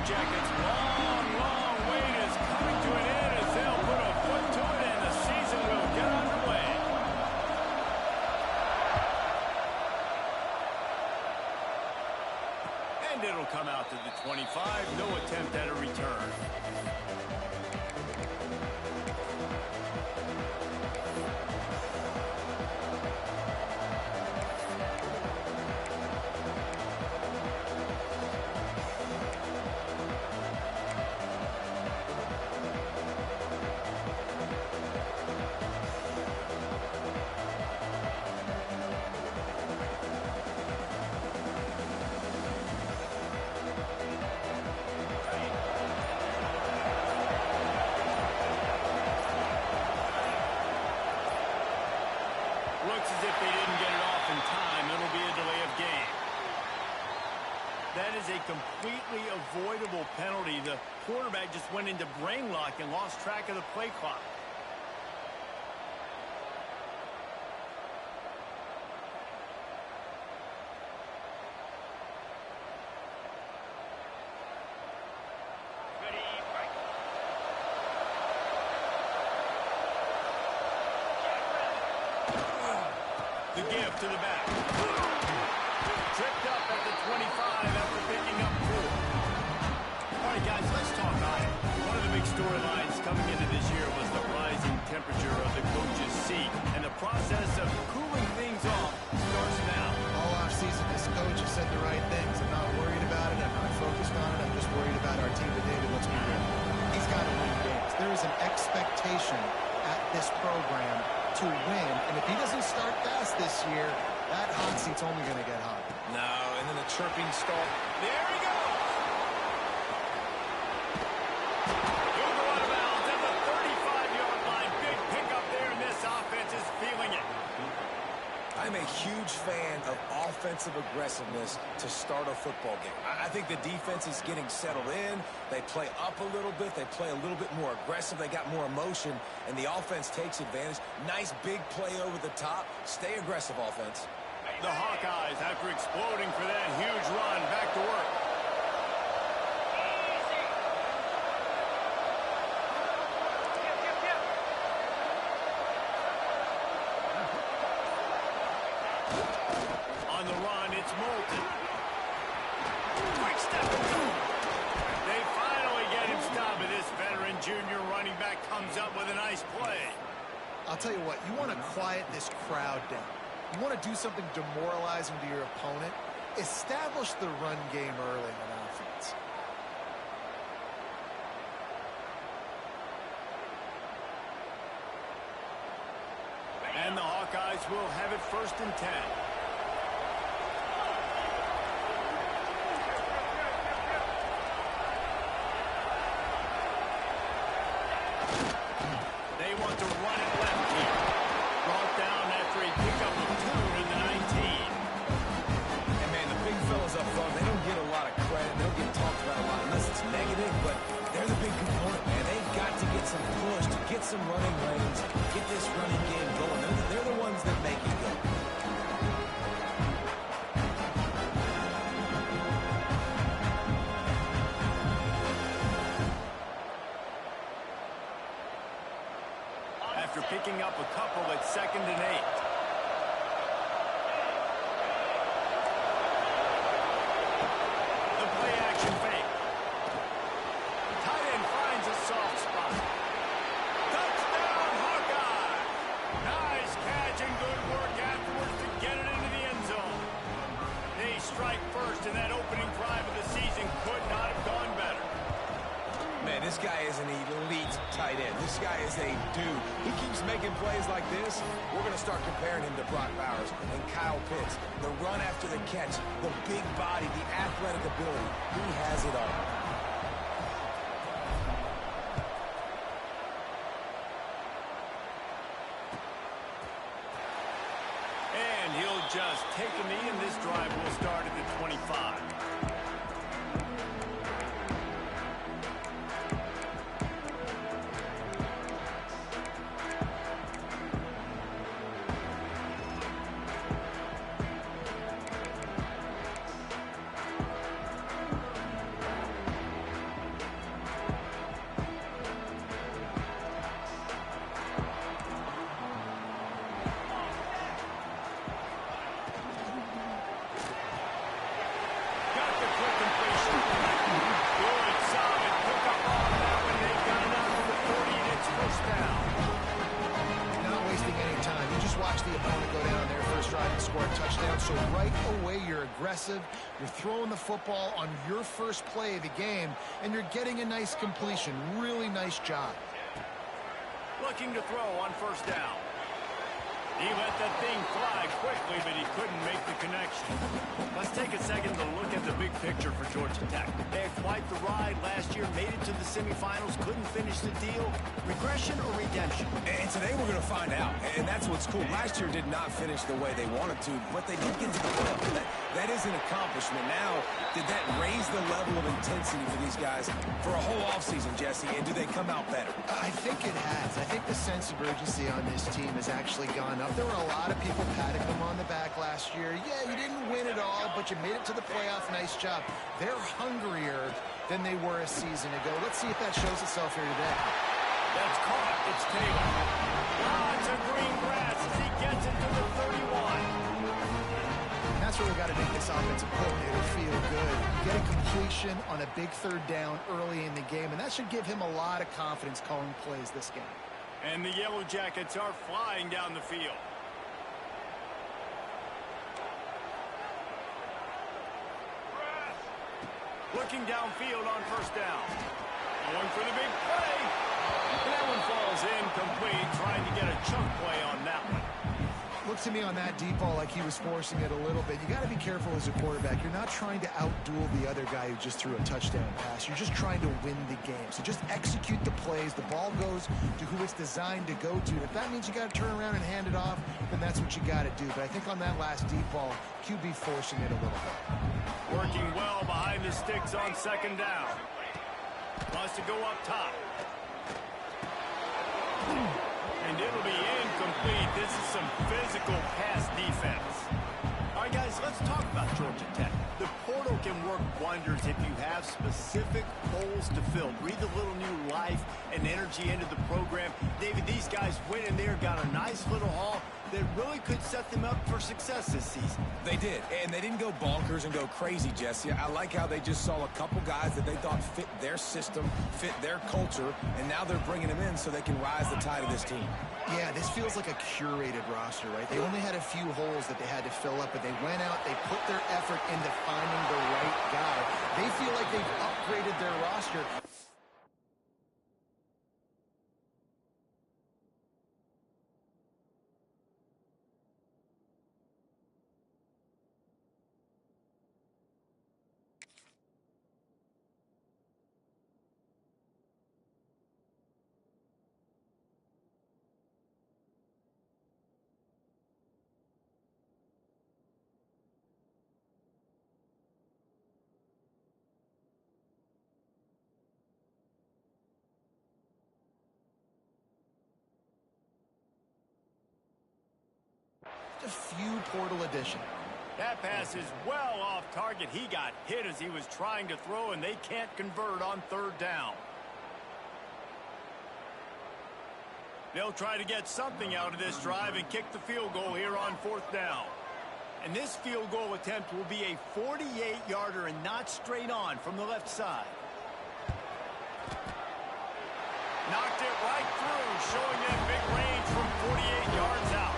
Jackets' long wait is coming to an end as they'll put a foot to it and the season will get underway. And it'll come out to the 25. No attempt at a return. Looks as if they didn't get it off in time. It'll be a delay of game. That is a completely avoidable penalty. The quarterback just went into brain lock and lost track of the play clock. The give to the back. Tripped up at the 25 after picking up 4. All right, guys, let's talk Iowa. One of the big storylines coming into this year was the rising temperature of the coach's seat. And the process of cooling things off starts now. All offseason, this coach has said the right things. I'm not worried about it. I'm not focused on it. I'm just worried about our team today and what's going to win. He's got to win games. There is an expectation at this program to win, and if he doesn't start fast this year, that hot seat's only going to get hot. No, and then a chirping start. There he goes! He'll go out of bounds at the 35-yard line. Big pickup there, and this offense is feeling it. I'm a huge fan of offensive aggressiveness to start a football game. I think the defense is getting settled in. They play up a little bit. They play a little bit more aggressive. They got more emotion, and the offense takes advantage. Nice big play over the top. Stay aggressive, offense. The Hawkeyes, after exploding for that huge run, back to work. On the run, it's Moulton. Quick step. They finally get him stopped, but this veteran junior running back comes up with a nice play. I'll tell you what, you want to quiet this crowd down. You want to do something demoralizing to your opponent. Establish the run game early on offense. And the Hawkeyes will have it 1st and 10. They want to run it left here. Brought down after a pickup of 2 in the 19. And, man, the big fellas up front, they don't get a lot of credit. They don't get talked about a lot unless it's negative, but they're the big component, man. They've got to get some push, to get some running lanes, get this running game going. They're the ones that make it go. After picking up a couple at 2nd and 8. The play action fake. Tight end finds a soft spot. Touchdown, Hawkeye! Nice catch and good work afterwards to get it into the end zone. They strike first, and that opening drive of the season could not have gone better. Man, this guy is an elite tight end. This guy is a dude. He keeps making plays like this. We're going to start comparing him to Brock Bowers and Kyle Pitts. The run after the catch, the big body, the athletic ability. He has it all. And he'll just take a knee, and this drive will start at the 25. So right away, you're aggressive. You're throwing the football on your first play of the game, and you're getting a nice completion. Really nice job. Looking to throw on first down. He let that thing fly quickly, but he couldn't make the connection. Let's take a second to look at the big picture for Georgia Tech. They had quite the ride last year, made it to the semifinals, couldn't finish the deal. Regression or redemption? And today we're going to find out, and that's what's cool. Last year did not finish the way they wanted to, but they did get to the playoffs. That is an accomplishment. Now, did that raise the level of intensity for these guys for a whole offseason, Jesse, and do they come out better? I think it has. I think the sense of urgency on this team has actually gone up. There were a lot of people patting them on the back last year. Yeah, you didn't win it all, but you made it to the playoff. Nice job. They're hungrier than they were a season ago. Let's see if that shows itself here today. That's caught. It's Taylor. Lots of green grass as he gets into the 31. That's where we got to make this offensive coordinator feel good. You get a completion on a big third down early in the game, and that should give him a lot of confidence calling plays this game. And the Yellow Jackets are flying down the field. Looking downfield on first down. Going for the big play. And that one falls incomplete, trying to get a chunk play on that one. Looked to me on that deep ball like he was forcing it a little bit. You got to be careful as a quarterback. You're not trying to outduel the other guy who just threw a touchdown pass. You're just trying to win the game. So just execute the plays. The ball goes to who it's designed to go to. And if that means you got to turn around and hand it off, then that's what you got to do. But I think on that last deep ball, QB forcing it a little bit. Working well behind the sticks on second down. Wants to go up top. And it'll be incomplete. This is some physical pass defense. All right, guys, let's talk about Georgia Tech. The portal can work wonders if you have specific holes to fill. Breathe a little new life and energy into the program. David, these guys went in there, got a nice little haul that really could set them up for success this season. They did, and they didn't go bonkers and go crazy, Jesse. I like how they just saw a couple guys that they thought fit their system, fit their culture, and now they're bringing them in so they can rise the tide of this team. Yeah, this feels like a curated roster, right? They only had a few holes that they had to fill up, but they went out, they put their effort into finding the right guy. They feel like they've upgraded their roster. A few portal additions. That pass is well off target. He got hit as he was trying to throw, and they can't convert on third down. They'll try to get something out of this drive and kick the field goal here on fourth down. And this field goal attempt will be a 48-yarder and not straight on from the left side. Knocked it right through, showing that big range from 48 yards out.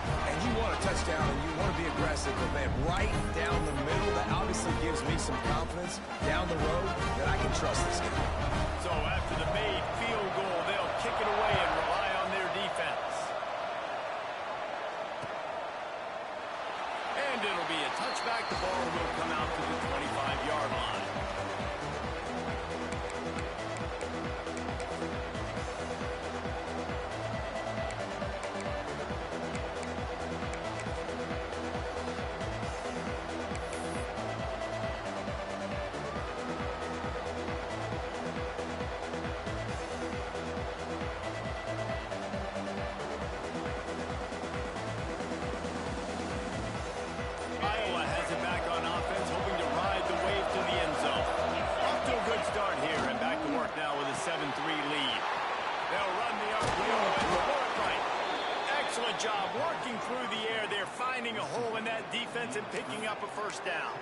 And you want a touchdown and you want to be aggressive, but man, right down the middle, that obviously gives me some confidence down the road that I can trust this guy. So after the made field goal, they'll kick it away and rely on their defense. And it'll be a touchback. The ball will come out to the 25-yard line. Job working through the air. They're finding a hole in that defense and picking up a first down.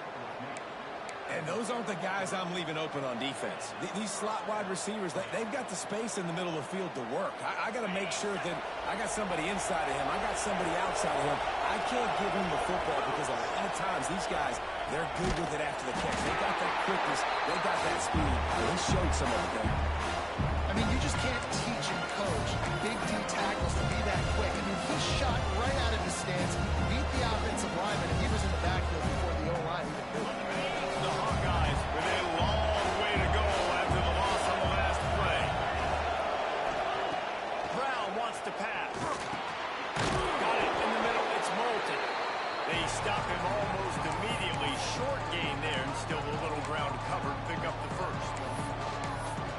And those aren't the guys I'm leaving open on defense. These slot wide receivers, they've got the space in the middle of the field to work. I got to make sure that I got somebody inside of him. I got somebody outside of him. I can't give him the football because a lot of times these guys, they're good with it after the catch. They got that quickness. They got that speed. He showed some of it there. I mean, you just can't teach and coach big D tackles to be that quick. I mean, he shot right out of his stance. He beat the offensive lineman, and he was in the backfield before the O-line even knew it. The Hawkeyes with a long way to go after the loss on the last play. Brown wants to pass. Got it in the middle. It's Moulton. They stop him almost immediately. Short gain there, and still a little ground covered. Pick up the first.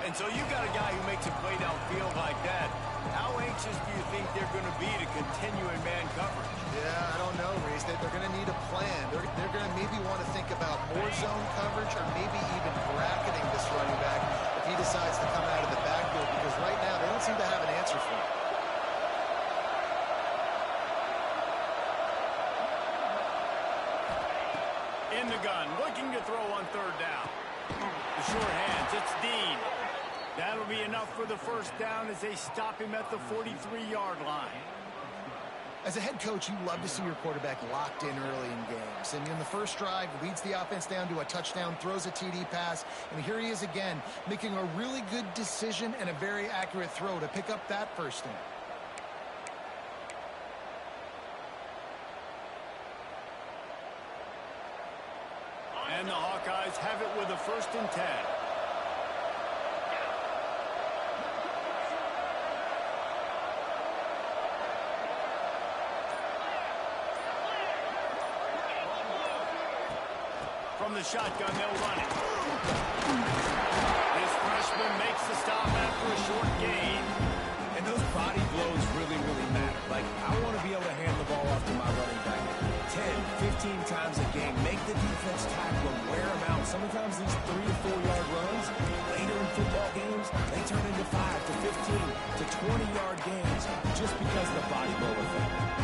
And so you got a guy who makes a play downfield like that. How anxious do you think they're going to be to continue in man coverage? Yeah, I don't know, Reese. They're going to need a plan. They're going to maybe want to think about more zone coverage or maybe even bracketing this running back if he decides to come out of the backfield, because right now they don't seem to have an answer for him. In the gun, looking to throw on third down. The short hands, it's Dean. That'll be enough for the first down as they stop him at the 43-yard line. As a head coach, you love to see your quarterback locked in early in games. And in the first drive, leads the offense down to a touchdown, throws a TD pass, and here he is again, making a really good decision and a very accurate throw to pick up that first down. And the Hawkeyes have it with a 1st and 10. From the shotgun, they'll run it. This freshman makes the stop after a short gain. And those body blows really, really matter. Like, I want to be able to hand the ball off to my running back 10, 15 times a game. Make the defense tackle them, wear them out. Sometimes these 3 to 4 yard runs, later in football games, they turn into 5 to 15 to 20-yard games just because of the body blow effect.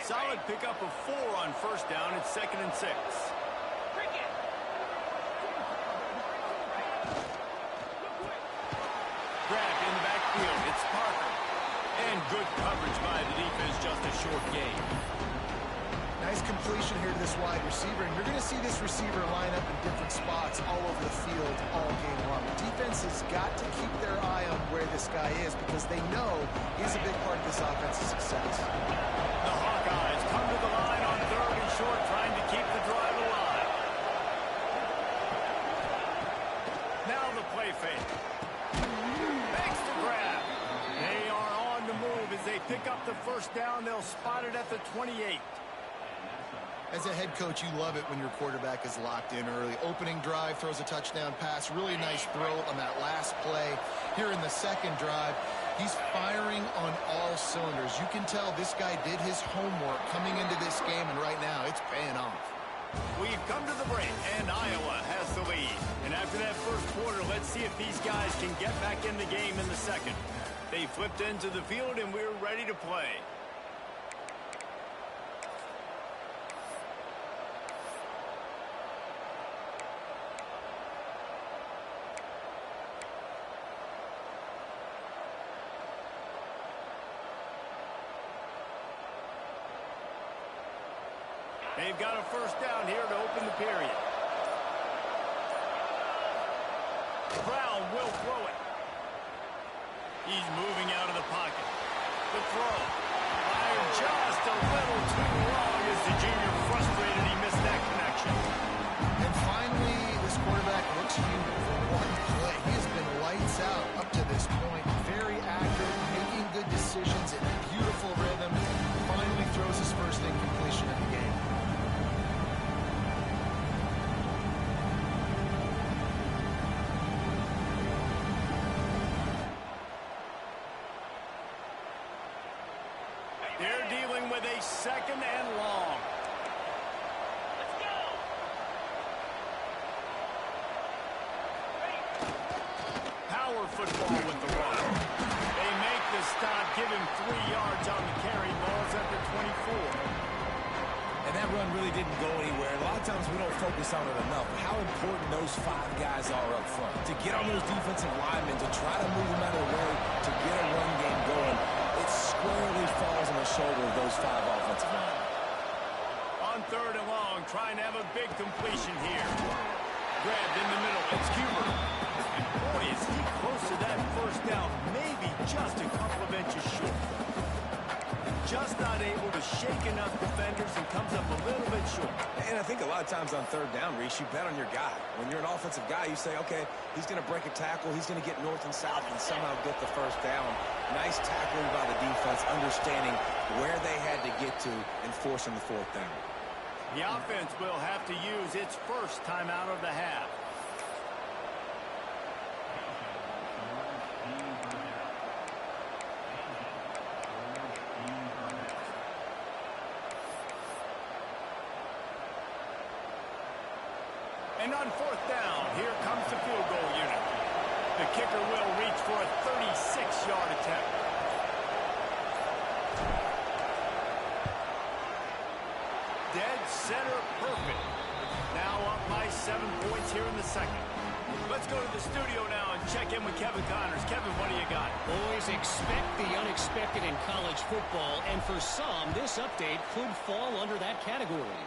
Solid pickup of 4 on first down. It's 2nd and 6. Grabbed in the backfield. It's Parker. And good coverage by the defense. Just a short gain. Nice completion here to this wide receiver, and you're going to see this receiver line up in different spots all over the field all game long. The defense has got to keep their eye on where this guy is because they know he's a big part of this offense's success. The Hawkeyes come to the line on 3rd and short, trying to keep the drive alive. Now the play fake. Makes the grab. They are on the move as they pick up the first down. They'll spot it at the 28. As a head coach, you love it when your quarterback is locked in early. Opening drive, throws a touchdown pass. Really nice throw on that last play. Here in the second drive, he's firing on all cylinders. You can tell this guy did his homework coming into this game, and right now it's paying off. We've come to the break, and Iowa has the lead. And after that first quarter, let's see if these guys can get back in the game in the second. They flipped into the field, and we're ready to play. They've got a first down here to open the period. Brown will throw it. He's moving out of the pocket. The throw. Fired just a little too long as the junior frustrated. He missed that connection. And finally, this quarterback looks human for one play. He has been lights out up to this point. Very accurate, making good decisions in a beautiful rhythm. Finally throws his first incompletion of the game. They're dealing with a 2nd and long. football with the run. They make the stop, give him 3 yards on the carry. Ball's at the 24. And that run really didn't go anywhere. A lot of times we don't focus on it enough, but how important those 5 guys are up front. To get on those defensive linemen, to try to move them out of the way, to get a run game going, it squarely falls on the shoulder of those 5 offensive linemen. On 3rd and long, trying to have a big completion here. Grabbed in the middle, it's Cuber. And boy, is he close to that first down, maybe just a couple of inches short. Just not able to shake enough defenders and comes up a little bit short. And I think a lot of times on 3rd down, Reese, you bet on your guy. When you're an offensive guy, you say, okay, he's going to break a tackle, he's going to get north and south and somehow get the first down. Nice tackling by the defense, understanding where they had to get to and forcing the 4th down. The offense will have to use its first timeout of the half. And on 4th down, here comes the field goal unit. The kicker will reach for a 36-yard attempt. Dead center, perfect. Now up by 7 points here in the second. Let's go to the studio now and check in with Kevin Connors. Kevin, what do you got? Boys, expect the unexpected in college football, and for some, this update could fall under that category.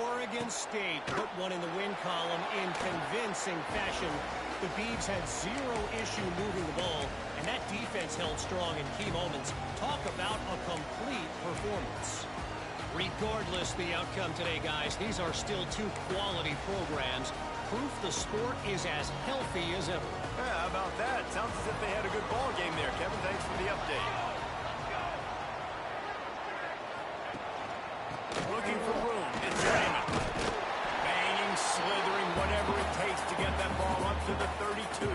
Oregon State put one in the win column in convincing fashion. The Beavs had 0 issue moving the ball, and that defense held strong in key moments. Talk about a complete performance. Regardless the outcome today, guys, these are still 2 quality programs. Proof the sport is as healthy as ever. Yeah, how about that? Sounds as if they had a good ball game there. Kevin, thanks for the update. Looking for room. It's Raymond. Banging, slithering, whatever it takes to get that ball up to the 32.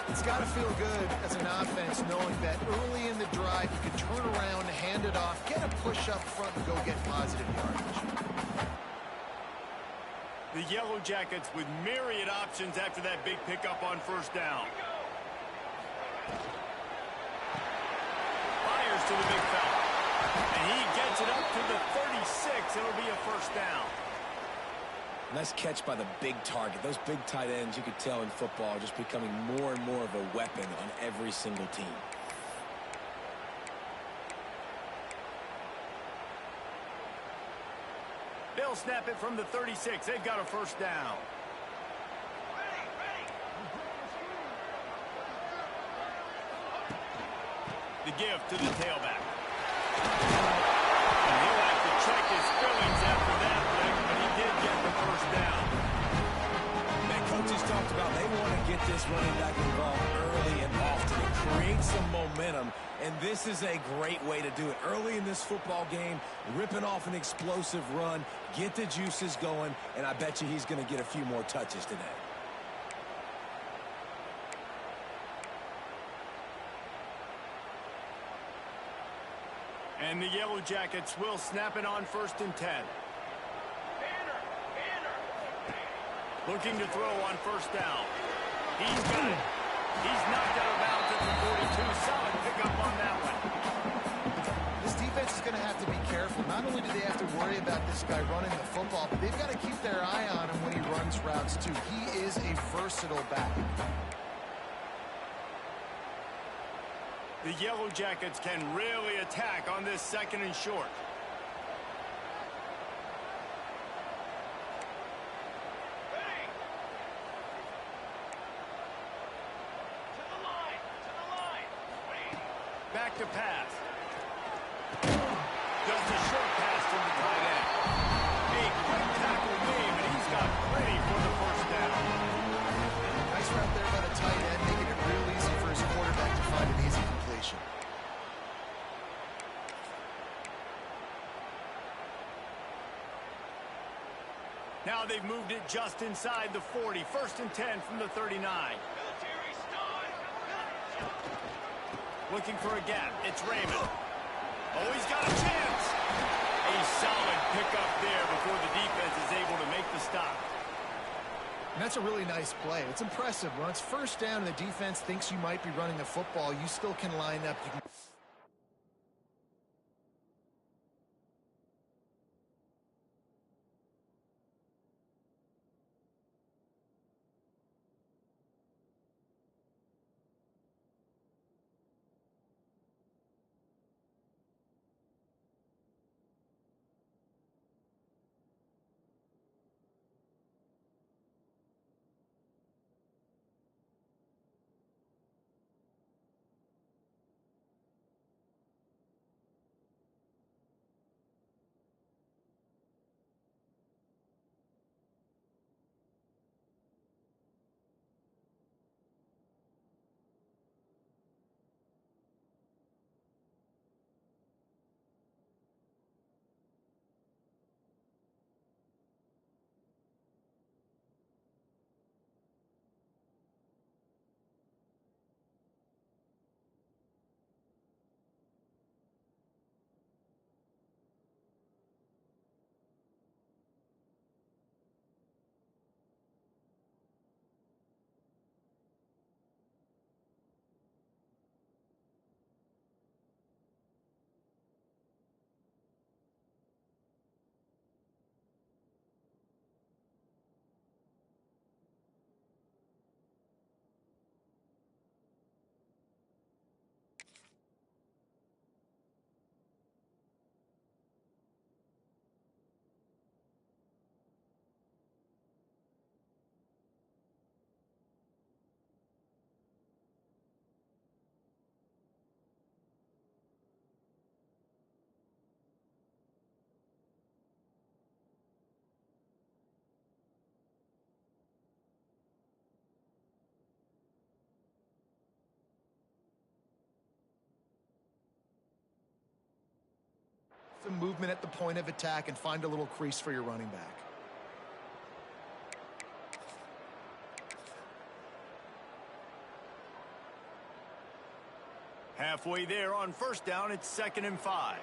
It's got to feel good as an offense knowing that early in the drive you can turn around, hand it off, get a push up front, and go get positive yardage. The Yellow Jackets with myriad options after that big pickup on 1st down. Fires to the big fella. And he gets it up to the 36. It'll be a 1st down. Nice catch by the big target. Those big tight ends, you could tell in football, are just becoming more and more of a weapon on every single team. They'll snap it from the 36. They've got a 1st down. The give to the tailback. And he'll have to check his feelings after that, but he did get the 1st down. Man, coaches talked about they want to get this running back involved early and often and create some momentum, and this is a great way to do it. Early in this football game, ripping off an explosive run, get the juices going, and I bet you he's going to get a few more touches today. And the Yellow Jackets will snap it on 1st and 10. Looking to throw on 1st down. He's got it. He's knocked out of bounds at the 42. Solid pickup on that one. This defense is going to have to be careful. Not only do they have to worry about this guy running the football, but they've got to keep their eye on him when he runs routes too. He is a versatile back. The Yellow Jackets can really attack on this 2nd and short. Back to pass. Just a short pass to the tight end. A quick tackle made, but he's got plenty for the 1st down. Nice route there by the tight end, making it real easy for his quarterback to find an easy completion. Now they've moved it just inside the 40. 1st and 10 from the 39. Looking for a gap. It's Raymond. Oh, he's got a chance. A solid pickup there before the defense is able to make the stop. And that's a really nice play. It's impressive. When it's first down and the defense thinks you might be running the football, you still can line up. You can some movement at the point of attack and find a little crease for your running back. Halfway there on first down, it's 2nd and 5.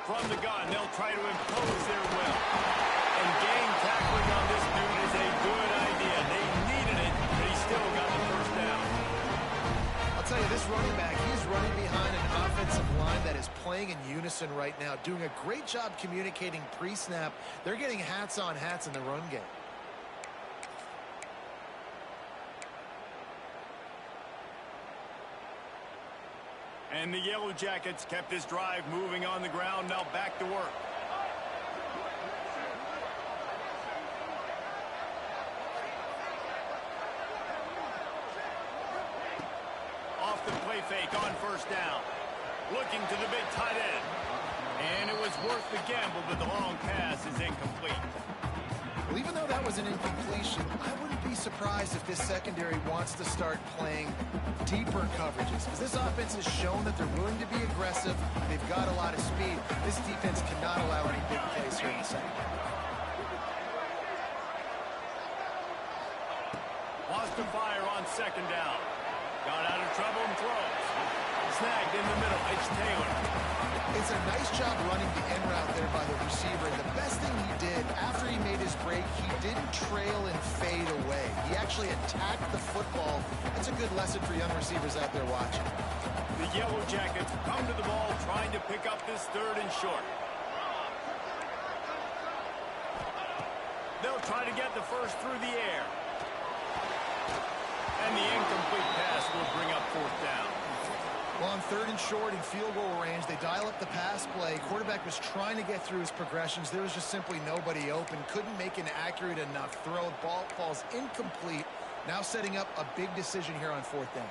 From the gun, they'll try to impose their will. And game tackling on this dude is a good idea. They needed it, but he still got the first down. I'll tell you, this running back, he's running behind an offensive line that is playing in unison right now, doing a great job communicating pre-snap. They're getting hats on hats in the run game. And the Yellow Jackets kept this drive moving on the ground. Now back to work. Off the play fake on first down. Looking to the big tight end. And it was worth the gamble, but the long pass is incomplete. Well, even though that was an incompletion, I wouldn't be surprised if this secondary wants to start playing deeper coverages, because this offense has shown that they're willing to be aggressive. They've got a lot of speed. This defense cannot allow any big plays here in the secondary. Wants to fire on 2nd down. Got out of trouble and throws. Snagged in the middle. It's Taylor. It's a nice job running the end route there by the receiver. The best thing he did after he made his break, he didn't trail and fade away. He actually attacked the football. That's a good lesson for young receivers out there watching. The Yellow Jackets come to the ball trying to pick up this 3rd and short. They'll try to get the first through the air. And the incomplete pass will bring up 4th down. Well, on 3rd and short in field goal range, they dial up the pass play. Quarterback was trying to get through his progressions. There was just simply nobody open. Couldn't make an accurate enough throw. Ball falls incomplete. Now setting up a big decision here on 4th down.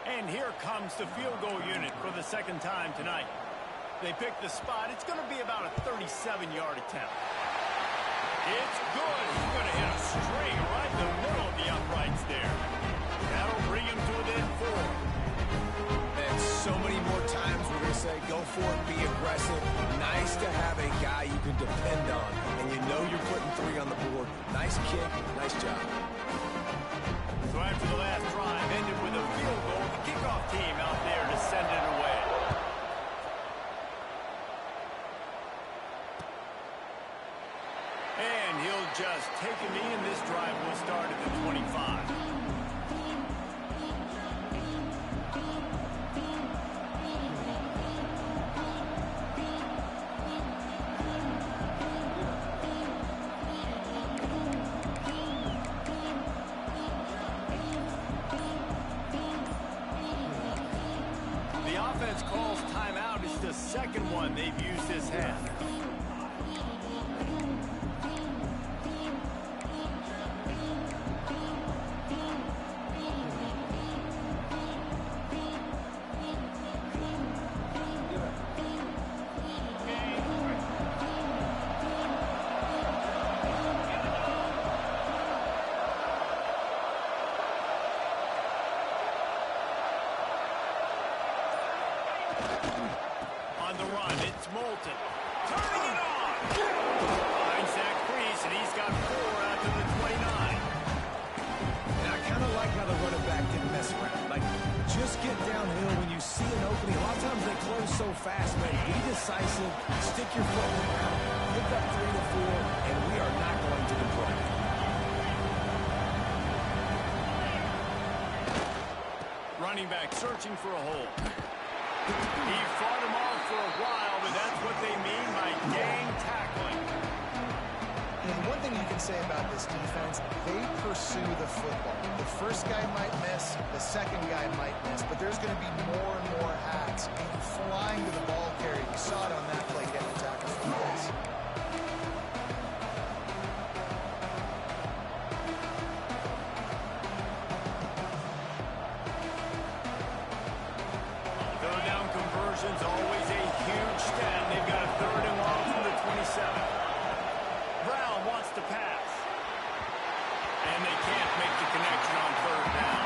And here comes the field goal unit for the 2nd time tonight. They pick the spot. It's going to be about a 37-yard attempt. It's good. He's going to hit a string right in the middle of the uprights there. That'll bring him to within 4. And so many more times we're going to say, go for it, be aggressive. Nice to have a guy you can depend on, and you know you're putting 3 on the board. Nice kick, nice job. So after the last drive ended with a field goal offense calls timeout. It's the second one they've used this half. On the run, it's Moulton. Turning it on! Finds that crease, and he's got 4 out to the 29. And I kind of like how the running back didn't mess around. Like, just get downhill when you see an opening. A lot of times they close so fast, man. Be decisive, stick your foot in the ground, pick up 3 to 4, and we are not going to complain. Running back searching for a hole. He fought him off for a while, but that's what they mean by gang tackling. And one thing you can say about this defense, they pursue the football. The first guy might miss, the second guy might miss, but there's going to be more and more hats flying to the ball carrier. You saw it on that play getting a tackle for the place. Always a huge stat. They've got a 3rd and long from the 27. Brown wants to pass. And they can't make the connection on 3rd down.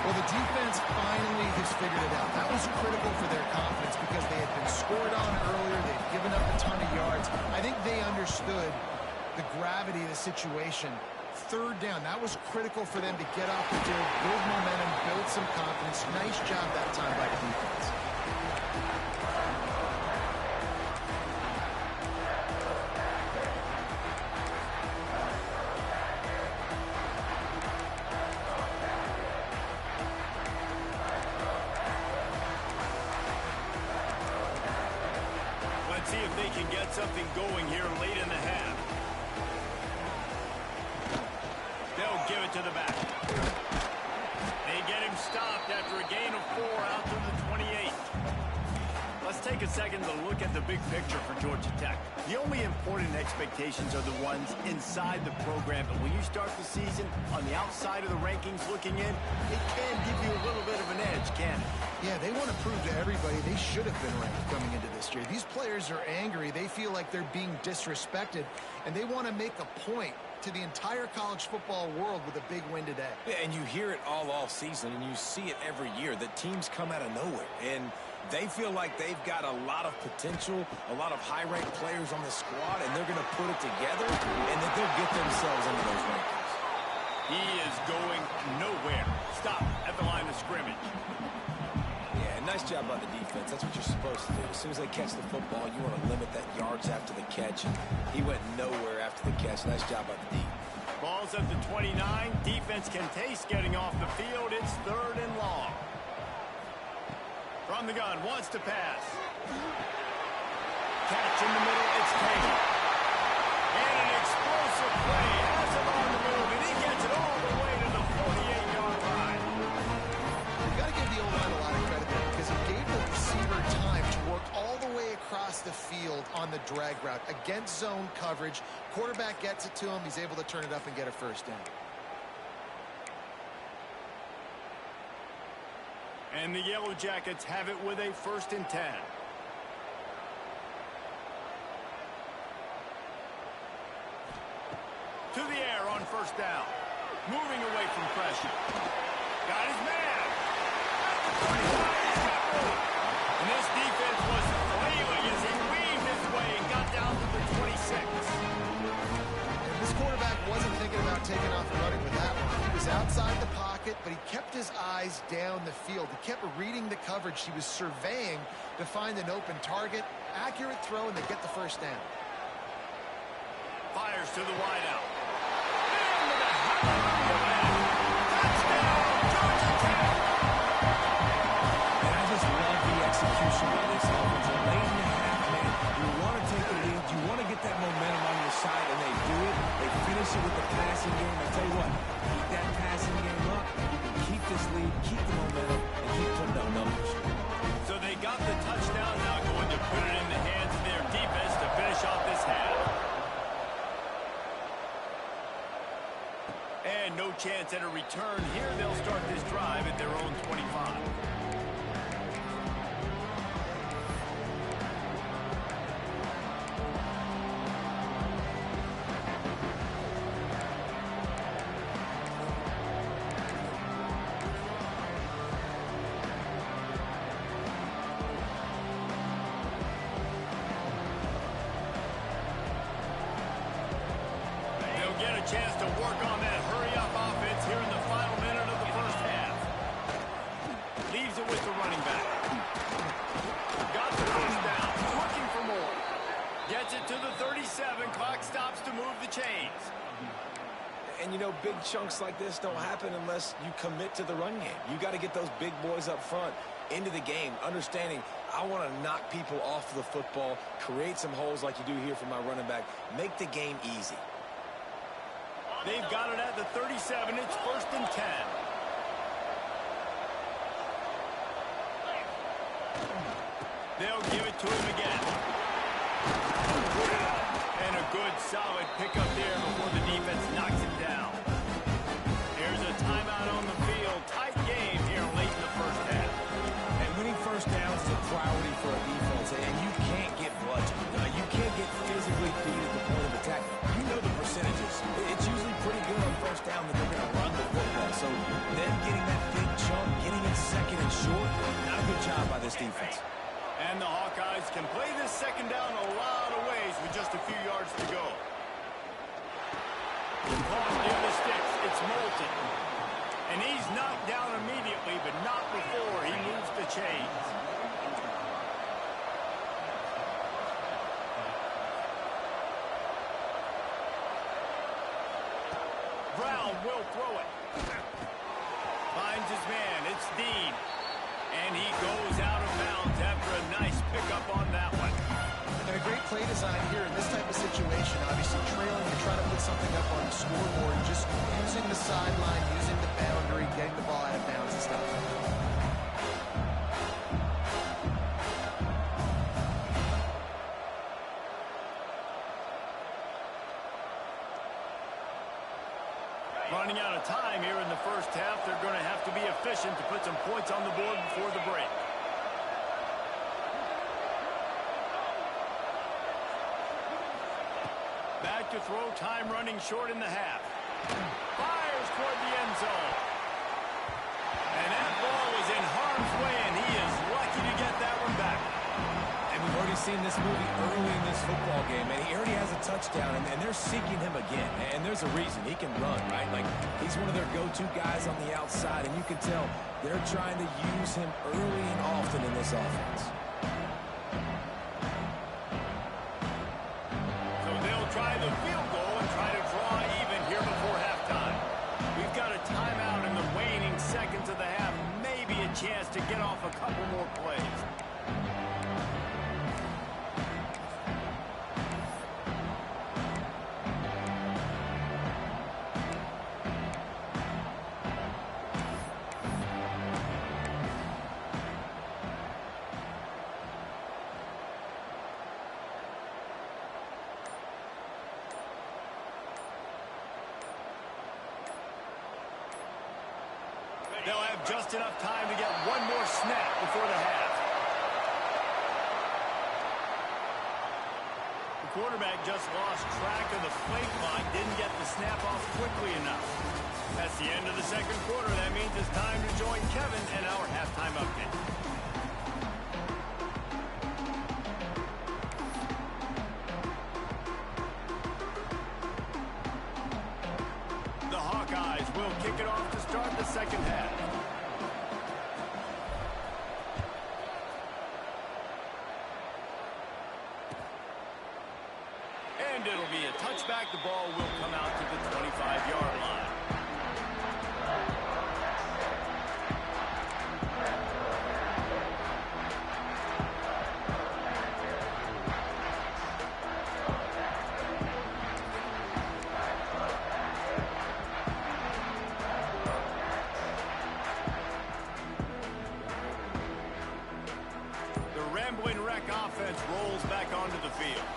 Well, the defense finally has figured it out. That was critical for their confidence because they had been scored on earlier. They'd given up a ton of yards. I think they understood the gravity of the situation. 3rd down, that was critical for them to get off the field, build momentum, build some confidence. Nice job that time by the defense. Let's see if they can get something going here late in the half. They'll give it to the back. They get him stopped after a gain of 4 out to the 28. Let's take a second to look at the big picture for Georgia Tech. The only important expectations are the ones inside the program. But when you start the season on the outside of the rankings looking in, it can give you a little bit of an edge, can't it? Yeah, they want to prove to everybody they should have been ranked coming into this year. These players are angry. They feel like they're being disrespected, and they want to make a point to the entire college football world with a big win today. Yeah, and you hear it all off season, and you see it every year. The teams come out of nowhere, and they feel like they've got a lot of potential, a lot of high-ranked players on the squad, and they're going to put it together, and that they'll get themselves into those rankings. He is going nowhere. Stop at the line of scrimmage. Yeah, nice job by the defense. That's what you're supposed to do. As soon as they catch the football, you want to limit that yards after the catch. And he went nowhere after the catch. Nice job by the D. Ball's at the 29. Defense can taste getting off the field. It's 3rd and long. From the gun, wants to pass. Catch in the middle, it's Taylor. And an explosive play. Has him on the move, and he gets it all the way to the 48-yard line. You've got to give the O-line a lot of credit there because he gave the receiver time to work all the way across the field on the drag route against zone coverage. Quarterback gets it to him. He's able to turn it up and get a 1st down. And the Yellow Jackets have it with a 1st and 10. To the air on 1st down. Moving away from pressure. Got his man. At the 25, he's got room. And this defense was flailing as he weaved his way and got down to the 26. And this quarterback wasn't thinking about taking off and running with that one. He was outside the pocket, but he kept his eyes down the field. He kept reading the coverage. He was surveying to find an open target. Accurate throw, and they get the 1st down. Fires to the wideout. Into the touchdown, Georgia Tech. And I just love the execution of this offense. Late in the half, man, you want to take the lead. You want to get that momentum on your side, and they do it. They finish it with the passing game. I tell you what, keep that passing game up. You can keep this lead, keep the momentum, and keep putting up numbers. So the got the touchdown, now going to put it in the hands of their defense to finish off this half. And no chance at a return here. They'll start this drive at their own 25. Chance to work on that hurry-up offense here in the final minute of the first half. Leaves it with the running back. Got the first down. Looking for more. Gets it to the 37. Clock stops to move the chains. And, you know, big chunks like this don't happen unless you commit to the run game. You got to get those big boys up front into the game, understanding I want to knock people off the football, create some holes like you do here for my running back, make the game easy. They've got it at the 37. It's 1st and 10. They'll give it to him again. And a good, solid pickup there before the defense knocks him down. There's a timeout on the field. Tight game here late in the first half. And winning first downs is a priority for a defense, and you can't get bludgeoned. You can't get physically beat at the point of attack. You know the percentages. It's usually pretty good on first down that they're going to run the football. So them getting that big chunk, getting it second and short, not a good job by this defense. And the Hawkeyes can play this second down a lot of ways with just a few yards to go. Caught near the sticks. It's Moulton. And he's knocked down immediately, but not before he moves the chains. Brown will throw it. Finds his man. It's Dean. And he goes out of bounds after a nice pickup on that one. And a great play design here in this type of situation. Obviously trailing to try to put something up on the scoreboard. Just using the sideline, using the boundary, getting the ball out of bounds and stuff. Running out of time here in the first half. They're going to have to be efficient to put some points on the board before the break. Back to throw. Time running short in the half. Fires toward the end zone. And that ball was in harm's way, and he is lucky to get that one back. And we've already seen this movie early in this football game, and he already has a touchdown, and they're seeking him again. And there's a reason. He can run, right? Like, he's one of their go-to guys on the outside, and you can tell they're trying to use him early and often in this offense. So they'll try the field goal and try to draw even here before halftime. We've got a timeout in the waning seconds of the half. Maybe a chance to get off a couple more plays. They'll have just enough time to get one more snap before the half. The quarterback just lost track of the play clock, didn't get the snap off quickly enough. That's the end of the second quarter. That means it's time to join Kevin and our halftime update. The Hawkeyes will kick it off to start the second half. And it'll be a touchback. The ball will come out to the 25-yard line. rolls back onto the field.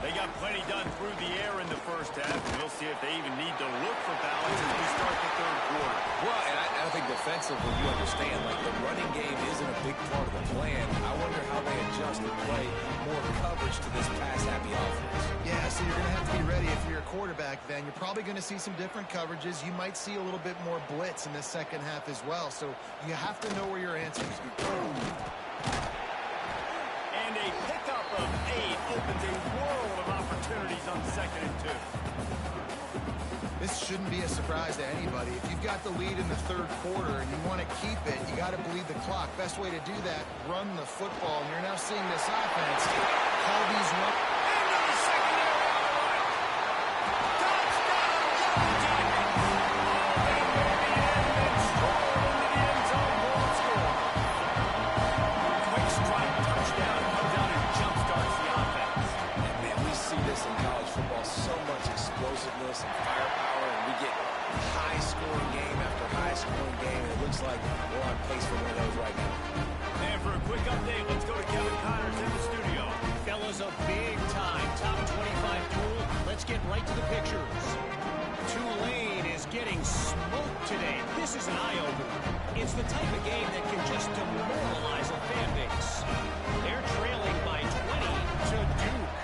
They got plenty done through the air in the first half, and we'll see if they even need to look for balance as we start the third quarter. Well, and I think defensively, you understand, like the running game isn't a big part of the plan. I wonder how they adjust and play more coverage to this pass-happy offense. Yeah, so you're going to have to be ready if you're a quarterback then. You're probably going to see some different coverages. You might see a little bit more blitz in the second half as well. So you have to know where your answers are. And a pickup of 8 opens a world of opportunities on 2nd and 2. This shouldn't be a surprise to anybody. If you've got the lead in the third quarter and you want to keep it, you got to bleed the clock. Best way to do that, run the football. And you're now seeing this offense call these runs. Into the secondary on the right. Touchdown, Yellow Jackets. Oh, they made the end and strolled into the end zone for a score. Quick strike touchdown comes out and jump-starts the offense. And man, we see this in college football, so much explosiveness and firepower, and we get high-scoring game after high-scoring game, and it looks like we're on pace for one of those right now. And for a quick update, let's go to Kevin Connors in the studio. Fellas, a big-time top 25 duel. Let's get right to the pictures. Tulane is getting smoked today. This is an eye-opener. It's the type of game that can just demoralize a fan base. They're trailing by 20 to Duke.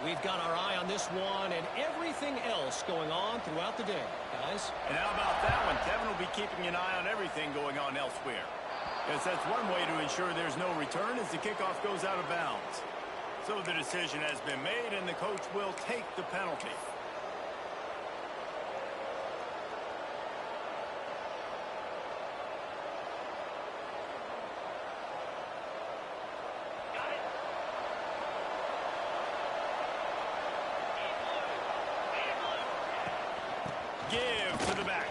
We've got our eye on this one and everything else going on throughout the day, guys. And how about that one? Kevin will be keeping an eye on everything going on elsewhere. Yes, that's one way to ensure there's no return as the kickoff goes out of bounds. So the decision has been made, and the coach will take the penalty. Give to the back.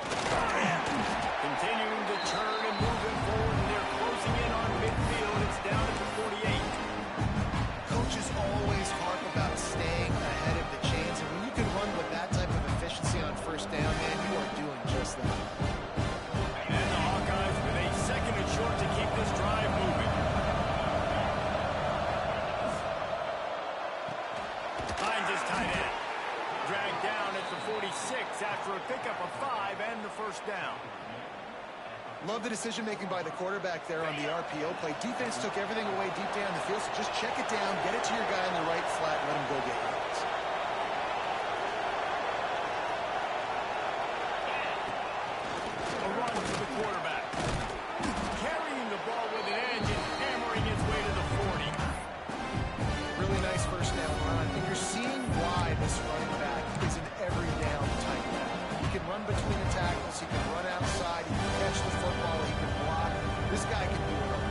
Continuing to turn and moving forward, and they're closing in on midfield. It's down at the 48. Coaches always harp about staying ahead of the chains, and when you can run with that type of efficiency on first down, man, you are doing just that. And the Hawkeyes with a 2nd and short to keep this drive moving. Finds his tight end. Dragged down at the 46 after a pickup of 5 and the first down. Love the decision-making by the quarterback there on the RPO play. Defense took everything away deep down the field, so just check it down, get it to your guy in the right flat, and let him go get yards. A run to the quarterback. Carrying the ball with an edge and hammering his way to the 40. Really nice first down run. And you're seeing why this running back is an every down type back. He can run between the tackles, he can run outside, he can catch the football, he can block. This guy can do it all.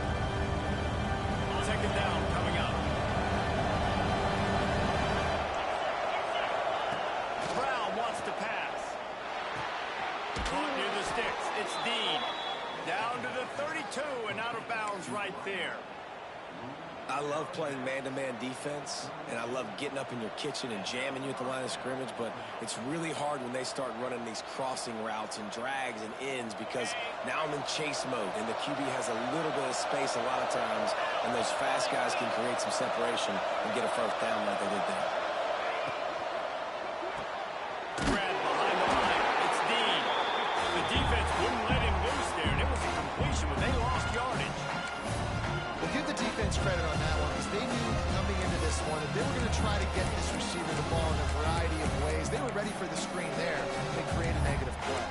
2nd down coming up. Brown wants to pass. Caught near the sticks. It's Dean. Down to the 32 and out of bounds right there. I love playing man-to-man defense, and I love getting up in your kitchen and jamming you at the line of scrimmage, but it's really hard when they start running these crossing routes and drags and ends because now I'm in chase mode, and the QB has a little bit of space a lot of times, and those fast guys can create some separation and get a first down like they did there. Grab behind the line. It's Dean. The defense wouldn't let him loose there, and it was a completion, but they lost yardage. Well, give the defense credit on that one because they knew coming into this one that they were going to try to get this receiver the ball in a variety of ways. They were ready for the screen there. They create a negative play.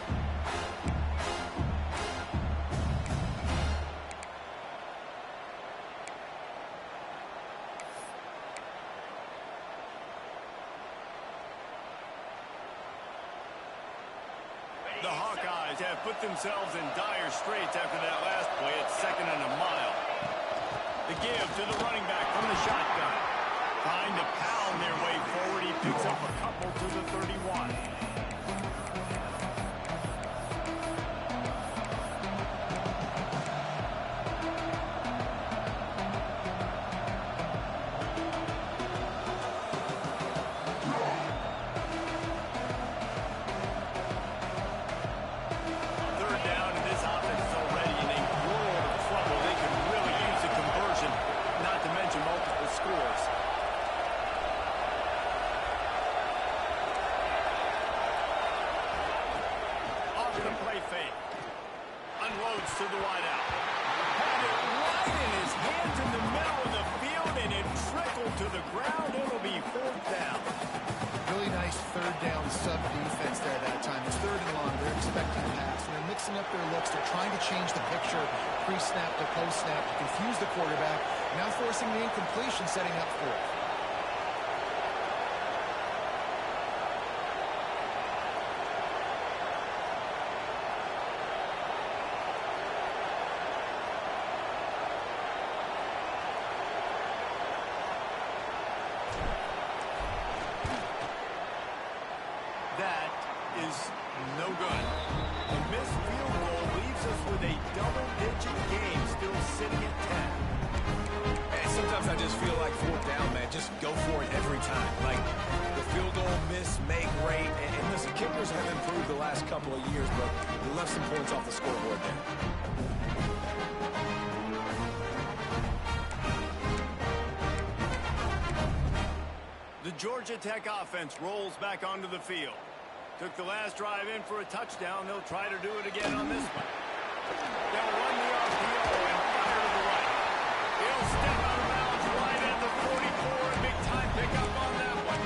The Hawkeyes have put themselves in dire straits after that last play at 2nd and a mile. The give to the running back from the shotgun. Trying to pound their way forward. He picks up a couple to the 31. Third down, and this offense is already in a world of trouble. They could really use a conversion, not to mention multiple scores. the wide out. Had it right in his hands in the middle of the field, and it trickled to the ground. It'll be 4th down. Really nice 3rd down sub-defense there that time. It's 3rd and long. They're expecting a pass, and they're mixing up their looks. They're trying to change the picture pre-snap to post-snap to confuse the quarterback, now forcing the incompletion, setting up 4th. That is no good. A missed field goal leaves us with a double-digit game still sitting at 10. And sometimes I just feel like 4th down, man. Just go for it every time. Like the field goal miss, make rate. And listen, kickers have improved the last couple of years, but they left some points off the scoreboard there. The Georgia Tech offense rolls back onto the field. Took the last drive in for a touchdown. They'll try to do it again on this one. They'll run the RPO and fire to the right. He'll step out of bounds right at the 44. A big-time pickup on that one.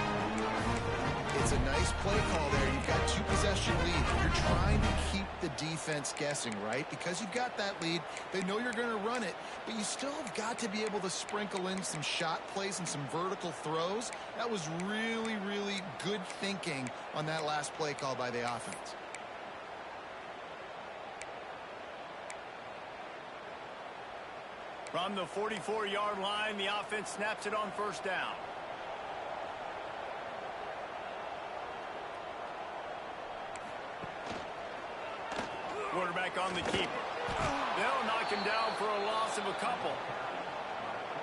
It's a nice play call there. You've got 2-possession lead. You're trying to keep the defense guessing, right? Because you've got that lead, they know you're going to run it, but you still have got to be able to sprinkle in some shot plays and some vertical throws. That was really, really good thinking on that last play call by the offense. From the 44-yard line, the offense snaps it on 1st down. Quarterback on the keeper. They'll knock him down for a loss of a couple.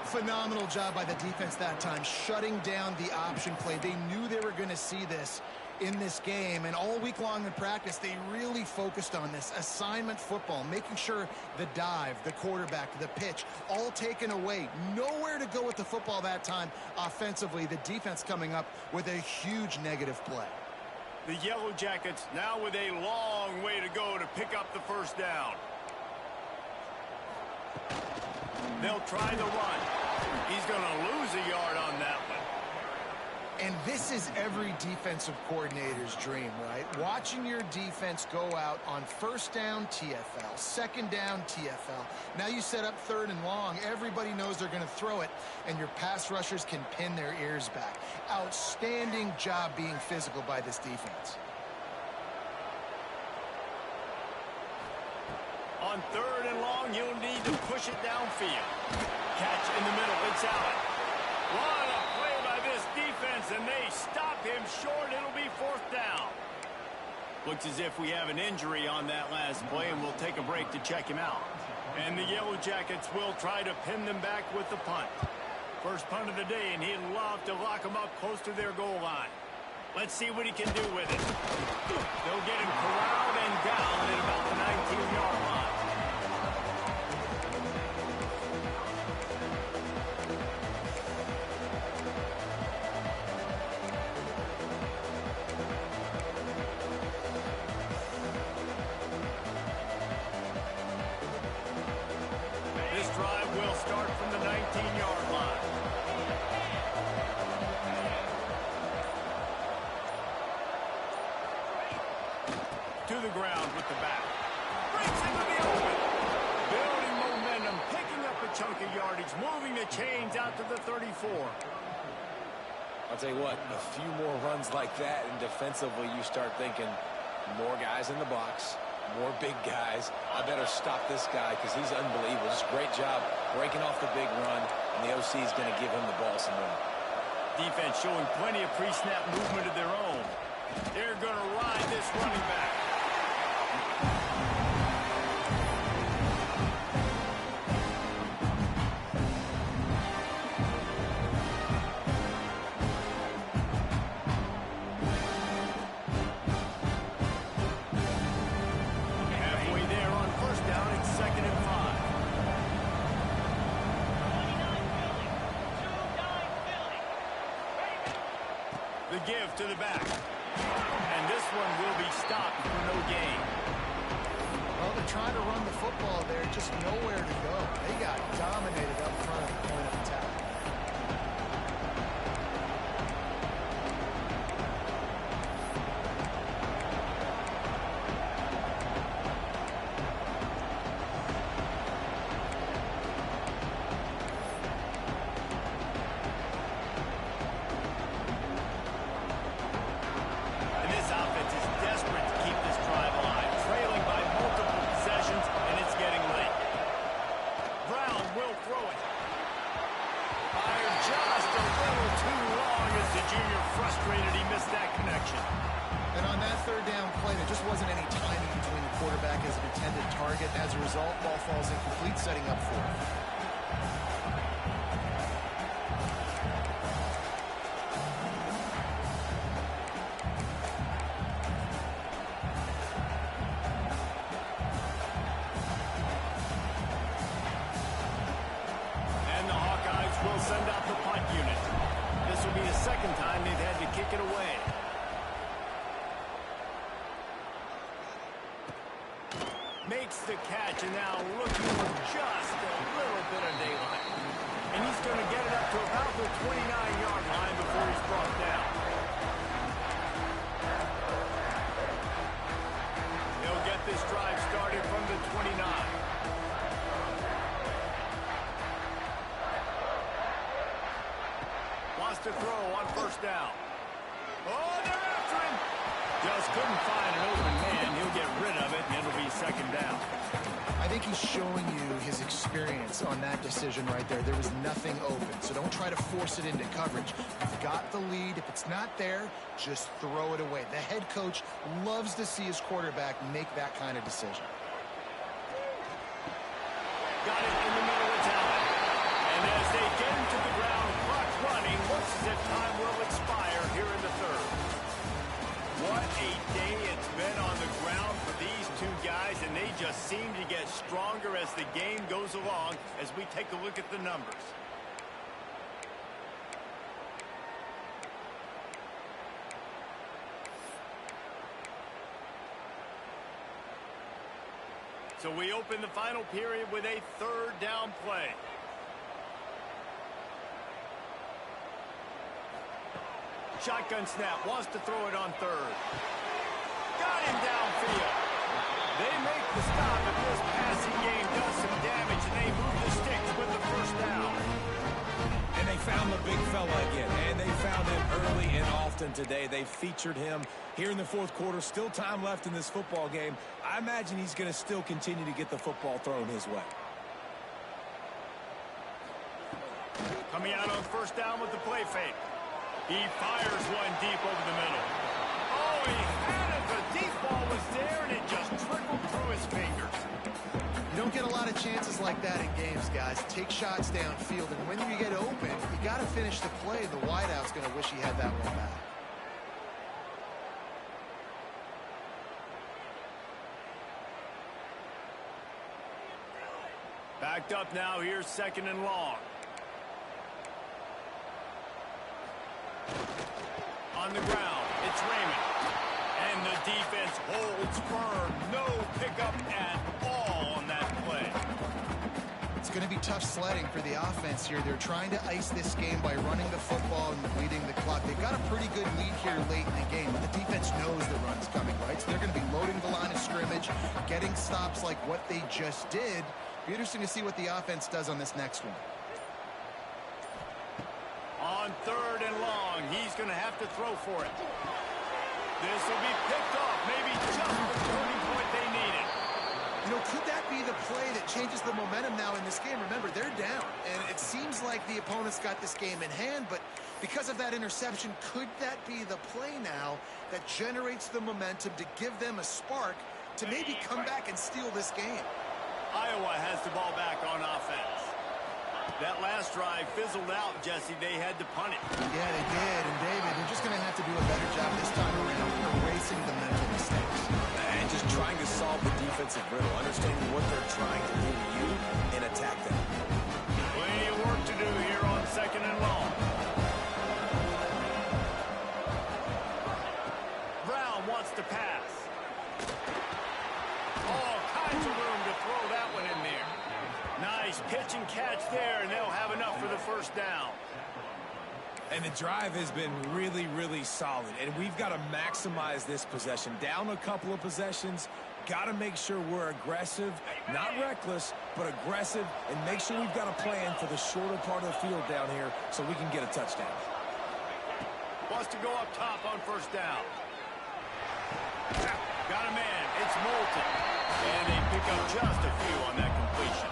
Phenomenal job by the defense that time, shutting down the option play. They knew they were going to see this in this game, and all week long in practice, they really focused on this assignment football, making sure the dive, the quarterback, the pitch, all taken away. Nowhere to go with the football that time offensively. The defense coming up with a huge negative play. The Yellow Jackets now with a long way to go to pick up the 1st down. They'll try the run. He's going to lose a yard on that one. And this is every defensive coordinator's dream, right? Watching your defense go out on 1st down TFL, 2nd down TFL. Now you set up 3rd and long. Everybody knows they're going to throw it, and your pass rushers can pin their ears back. Outstanding job being physical by this defense. On 3rd and long, you'll need to push it downfield. Catch in the middle. It's Allen. What a play by this defense, and they stop him short. It'll be 4th down. Looks as if we have an injury on that last play, and we'll take a break to check him out. And the Yellow Jackets will try to pin them back with the punt. First punt of the day, and he'd love to lock them up close to their goal line. Let's see what he can do with it. They'll get him corralled and down at about the 19-yard line. This drive will start from the 19-yard line. To the ground with the back. Breaks into the open. Building momentum, picking up a chunk of yardage, moving the chains out to the 34. I'll tell you what, a few more runs like that, and defensively you start thinking more guys in the box, more big guys. I better stop this guy because he's unbelievable. Just great job breaking off the big run, and the OC is going to give him the ball some more. Defense showing plenty of pre-snap movement of their own. They're going to ride this running back. Halfway there on 1st down, it's 2nd and 5. The give to the back. And this one will be stopped for no gain. Well, the were trying to run the football there, just nowhere to go. They got dominated up front at the point of attack. And this offense is desperate to keep this drive alive, trailing by multiple possessions, and it's getting late. Brown will throw it. Fired just a little too long as the junior frustrated he missed that connection. And on that third down play, there just wasn't any timing between the quarterback as an intended target. As a result, ball falls incomplete, setting up for it. And the Hawkeyes will send out the punt unit. This will be the second time they've had to kick it away. Makes the catch, and now looking for just a little bit of daylight. And he's going to get it up to about the 29-yard line before he's brought down. He'll get this drive started from the 29. Wants to throw on first down. Oh, they're after him. Just couldn't find an open man. He'll get rid of it, and it'll be second down. I think he's showing you his experience on that decision right there. There was nothing open, so don't try to force it into coverage. You've got the lead. If it's not there, just throw it away. The head coach loves to see his quarterback make that kind of decision. Got it in the middle of town. And as they get him to the ground, clock running, looks as if time will expire here in the third. What a day it's been on the ground for these two guys, and they just seem to get stronger as the game goes along as we take a look at the numbers. So we open the final period with a third down play. Shotgun snap, wants to throw it on third. Got him downfield. They make the stop, but this passing game does some damage, and they move the sticks with the first down. And they found the big fella again, and they found him early and often today. They featured him here in the fourth quarter. Still time left in this football game. I imagine he's going to still continue to get the football thrown his way. Coming out on first down with the play fake. He fires one deep over the middle. Oh, he had it. The deep ball was there, and it just trickled through his fingers. You don't get a lot of chances like that in games, guys. Take shots downfield, and when you get open, you got to finish the play. The wideout's going to wish he had that one back. Backed up now. Here's second and long. On the ground, it's Raymond. And the defense holds firm. No pickup at all on that play. It's going to be tough sledding for the offense here. They're trying to ice this game by running the football and bleeding the clock. They've got a pretty good lead here late in the game, but the defense knows the run's coming, right? So they're going to be loading the line of scrimmage, getting stops like what they just did. Be interesting to see what the offense does on this next one. On third and long, he's going to have to throw for it. This will be picked off, maybe just the turning point they needed. You know, could that be the play that changes the momentum now in this game? Remember, they're down, and it seems like the opponent's got this game in hand, but because of that interception, could that be the play now that generates the momentum to give them a spark to maybe come back and steal this game? Iowa has the ball back on offense. That last drive fizzled out, Jesse. They had to punt it. Yeah, they did. And, David, they're just going to have to do a better job this time around erasing the mental mistakes. And just trying to solve the defensive riddle, understanding what they're trying to do to you and attack them. Plenty of work to do here on second and long. Brown wants to pass. All kinds of Nice pitch and catch there, and they'll have enough for the first down. And the drive has been really, really solid, and we've got to maximize this possession. Down a couple of possessions, got to make sure we're aggressive, not reckless, but aggressive, and make sure we've got a plan for the shorter part of the field down here so we can get a touchdown. Wants to go up top on first down. Got a man. It's Moulton. And they pick up just a few on that completion.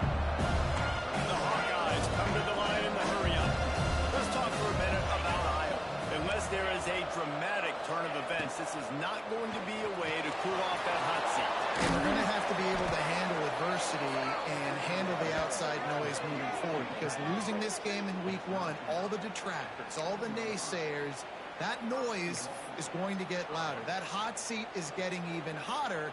The Hawkeyes come to the line in the hurry-up. Let's talk for a minute about Iowa. Unless there is a dramatic turn of events, this is not going to be a way to cool off that hot seat. And we're going to have to be able to handle adversity and handle the outside noise moving forward, because losing this game in week 1, all the detractors, all the naysayers, that noise is going to get louder. That hot seat is getting even hotter.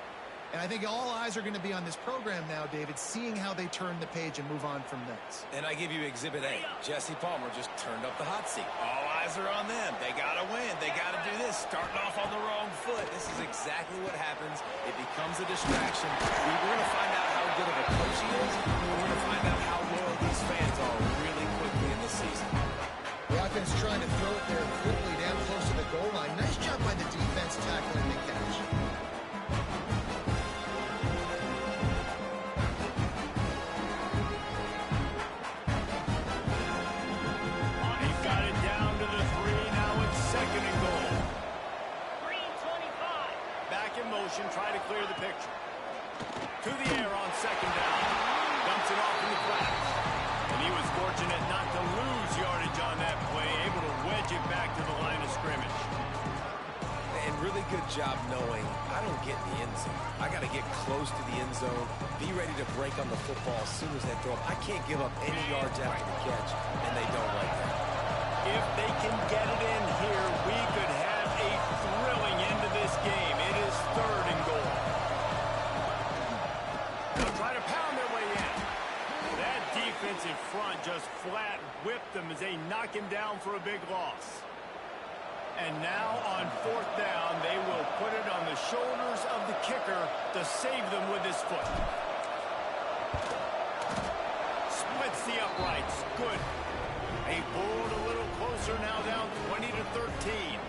And I think all eyes are going to be on this program now, David, seeing how they turn the page and move on from this. And I give you Exhibit A. Jesse Palmer just turned up the hot seat. All eyes are on them. They got to win. They got to do this. Starting off on the wrong foot. This is exactly what happens. It becomes a distraction. We're going to find out how good of a coach he is. We're going to find out how loyal these fans are really quickly in this season. The offense trying to throw it there quickly down close to the goal line. Nice job by the defense tackling the catch. Try to clear the picture. To the air on second down. Dumps it off in the flats. And he was fortunate not to lose yardage on that play, able to wedge it back to the line of scrimmage. And really good job knowing I don't get in the end zone. I got to get close to the end zone, be ready to break on the football as soon as they throw up. I can't give up any yards after the catch, and they don't like that. If they can get it in here, we could have a thrilling end to this game. It is 3rd and goal. They'll try to pound their way in. That defense in front just flat whipped them as they knock him down for a big loss. And now on 4th down, they will put it on the shoulders of the kicker to save them with his foot. Splits the uprights. Good. They pulled a little closer now, down 20-13.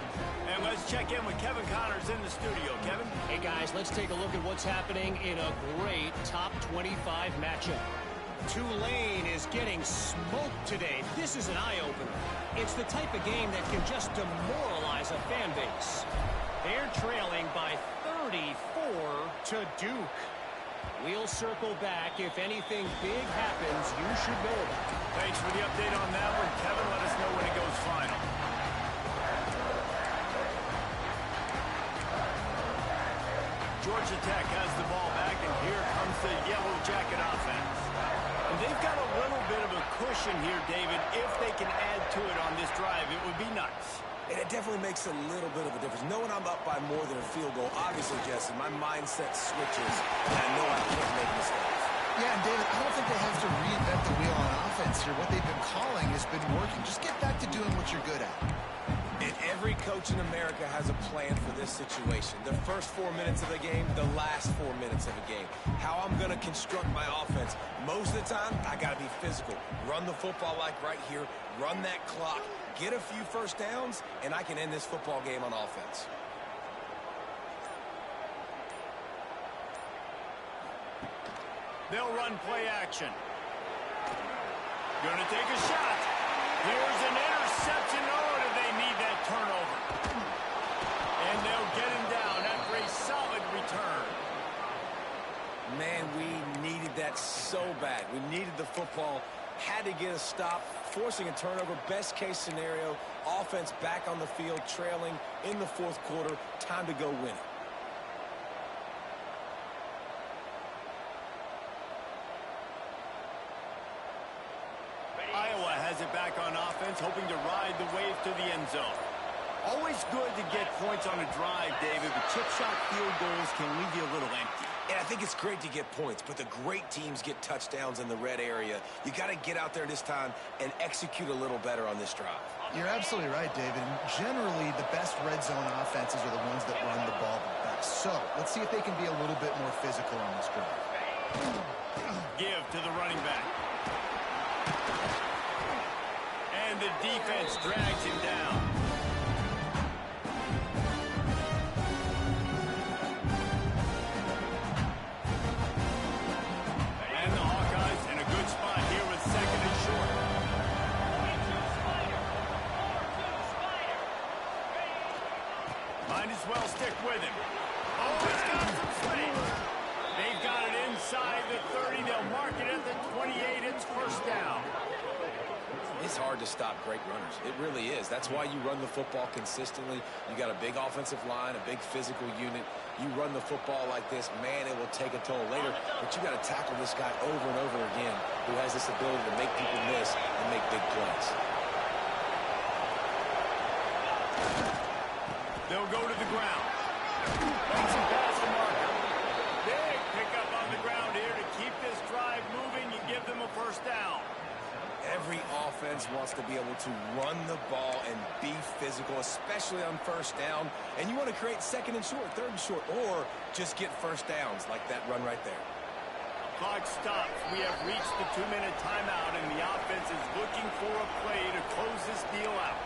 And let's check in with Kevin Connors in the studio. Kevin? Hey, guys, let's take a look at what's happening in a great top 25 matchup. Tulane is getting smoked today. This is an eye-opener. It's the type of game that can just demoralize a fan base. They're trailing by 34 to Duke. We'll circle back. If anything big happens, you should know about it. Thanks for the update on that one, Kevin. Let us know when it goes final. Georgia Tech has the ball back, and here comes the Yellow Jacket offense. And they've got a little bit of a cushion here, David. If they can add to it on this drive, it would be nice. And it definitely makes a little bit of a difference. Knowing I'm up by more than a field goal, obviously, Jesse, my mindset switches, and I know I can't make mistakes. Yeah, and David, I don't think they have to reinvent the wheel on offense here. What they've been calling has been working. Just get back to doing what you're good at. And every coach in America has a plan for this situation. The first 4 minutes of the game, the last 4 minutes of the game. How I'm going to construct my offense. Most of the time, I got to be physical. Run the football like right here. Run that clock. Get a few first downs, and I can end this football game on offense. They'll run play action. Going to take a shot. Here's an interception. Oh, do they need that turnover? And they'll get him down after a solid return. Man, we needed that so bad. We needed the football. Had to get a stop, forcing a turnover. Best case scenario, offense back on the field, trailing in the 4th quarter. Time to go win it. Iowa has it back on offense, hoping to ride the wave to the end zone. Always good to get points on a drive, David, but chip shot field goals can leave you a little empty. And I think it's great to get points, but the great teams get touchdowns in the red area. You got to get out there this time and execute a little better on this drive. You're absolutely right, David. And generally, the best red zone offenses are the ones that run the ball the best. So let's see if they can be a little bit more physical on this drive. Give to the running back. And the defense drags him down. And the Hawkeyes in a good spot here with second and short. Might as well stick with him. Oh, he's got some space. They've got it inside the 30. They'll mark it at the 28. It's first down. It's hard to stop great runners. It really is. That's why you run the football consistently. You got a big offensive line, a big physical unit. You run the football like this, man, it will take a toll later. But you got to tackle this guy over and over again who has this ability to make people miss and make big plays. They'll go to the ground. Makes him pass the marker. Big pickup on the ground here to keep this drive moving and give them a first down. Every offense wants to be able to run the ball and be physical, especially on first down. And you want to create second and short, third and short, or just get first downs like that run right there. Clock stops. We have reached the 2-minute timeout, and the offense is looking for a play to close this deal out.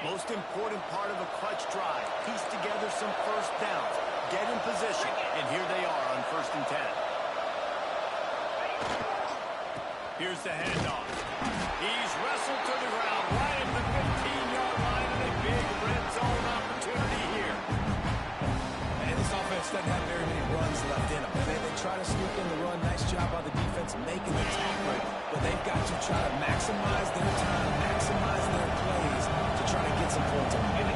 Most important part of a clutch drive. Piece together some first downs. Get in position. And here they are on 1st and 10. Here's the handoff. He's wrestled to the ground right at the 15-yard line, and a big red zone opportunity here. And this offense doesn't have very many runs left in them. They try to sneak in the run. Nice job by the defense making the tackle. But they've got to try to maximize their time, maximize their plays to try to get some points on the game.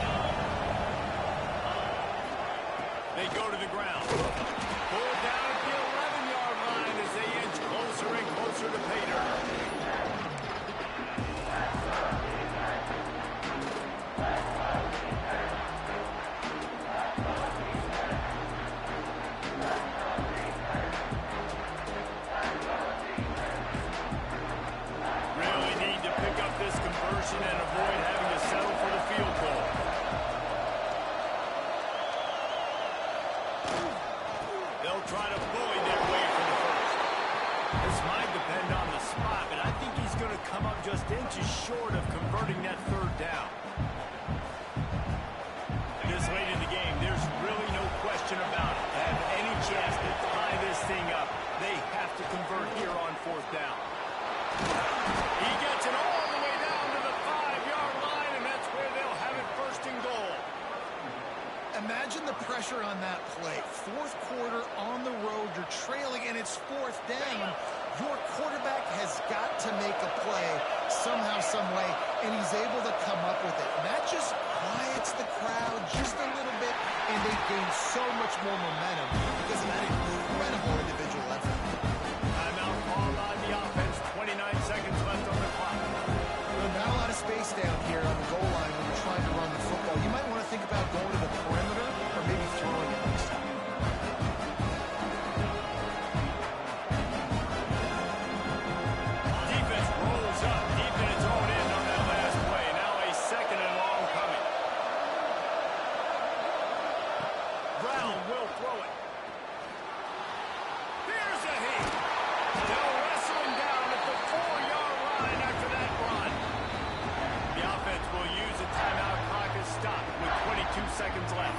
They go to the ground. Pulled down at the 11-yard line as they inch closer and closer to pay dirt. Really need to pick up this conversion and avoid having to settle for the field goal. They'll try to bully their way for the first. This might depend on the spot, but I think he's going to come up just inches short of converting that third down. This late in the game, there's really no question about it. To have any chance to tie this thing up, they have to convert here on 4th down. He gets it all the way down to the 5-yard line, and that's where they'll have it 1st and goal. Imagine the pressure on that play. 4th quarter on the road, you're trailing, and it's 4th down. Your quarterback has got to make a play somehow, some way, and he's able to come up with it. And that just quiets the crowd just a little bit, and they gain so much more momentum because of that incredible individual effort. Timeout called on the offense. 29 seconds left on the clock. Well, not a lot of space down here on the goal line when you're trying to run the football. You might want to think about going to the perimeter or maybe throwing it next time. Defense rolls up deep in its own end on that last play. Now a 2nd and long coming. Brown will throw it. Here's a hit. They'll wrestle him down at the 4-yard line after that run. The offense will use a timeout. Clock is stopped with 22 seconds left.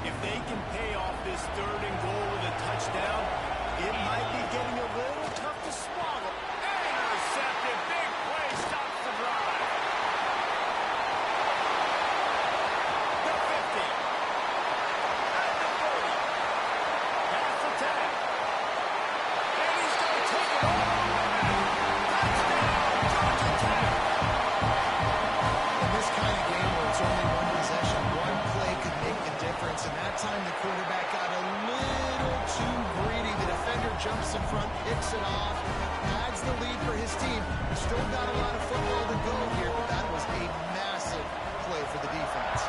If they can pay off this 3rd and goal with a touchdown, it might be getting a little tough to swallow. Intercepted. Big play stops the drive. The 50. At the 40. Past the 10. And he's going to take it all the way back. Touchdown, Georgia Tech. In this kind of game where it's only one possession, one play could make the difference, and that time the quarterback got a little too greedy. The defender jumps in front, picks it off, adds the lead for his team. Still got a lot of football to go here, but that was a massive play for the defense.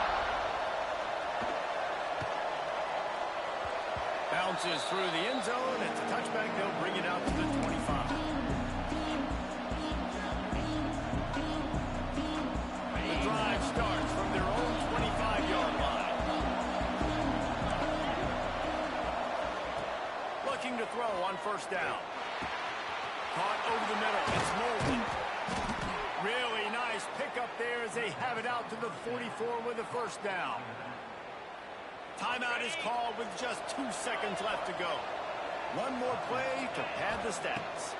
Bounces through the end zone. It's a touchback. They'll bring it out to the 25. The drive starts from their own 25-yard line. Looking to throw on first down. Caught over the middle. It's Molden. Really nice pickup there as they have it out to the 44 with a first down. Timeout is called with just 2 seconds left to go. One more play to pad the stats.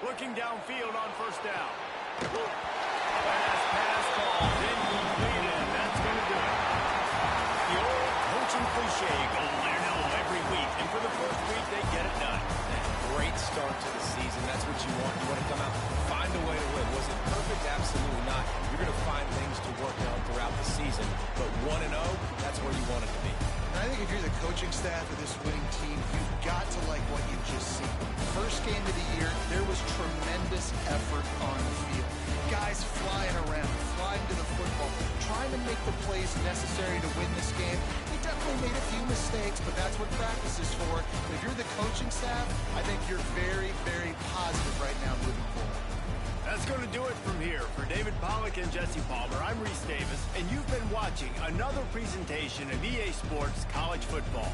Looking downfield on first down. Last pass called, incompleted. That's going to do it. The old coaching cliche, go there, no, every week. And for the first week, they get it done. Great start to the season. That's what you want. You want to come out, find a way to win. Was it perfect? Absolutely not. You're going to find things to work on throughout the season. But 1-0, that's where you want it to be. And I think if you're the coaching staff of this winning team, you've got to like what you've just seen. First game of the year, there was tremendous effort on the field. Guys flying around, flying to the football, trying to make the plays necessary to win this game. He definitely made a few mistakes, but that's what practice is for. But if you're the coaching staff, I think you're very, very positive right now moving forward. That's going to do it from here. For David Pollack and Jesse Palmer, I'm Reese Davis, and you've been watching another presentation of EA Sports College Football.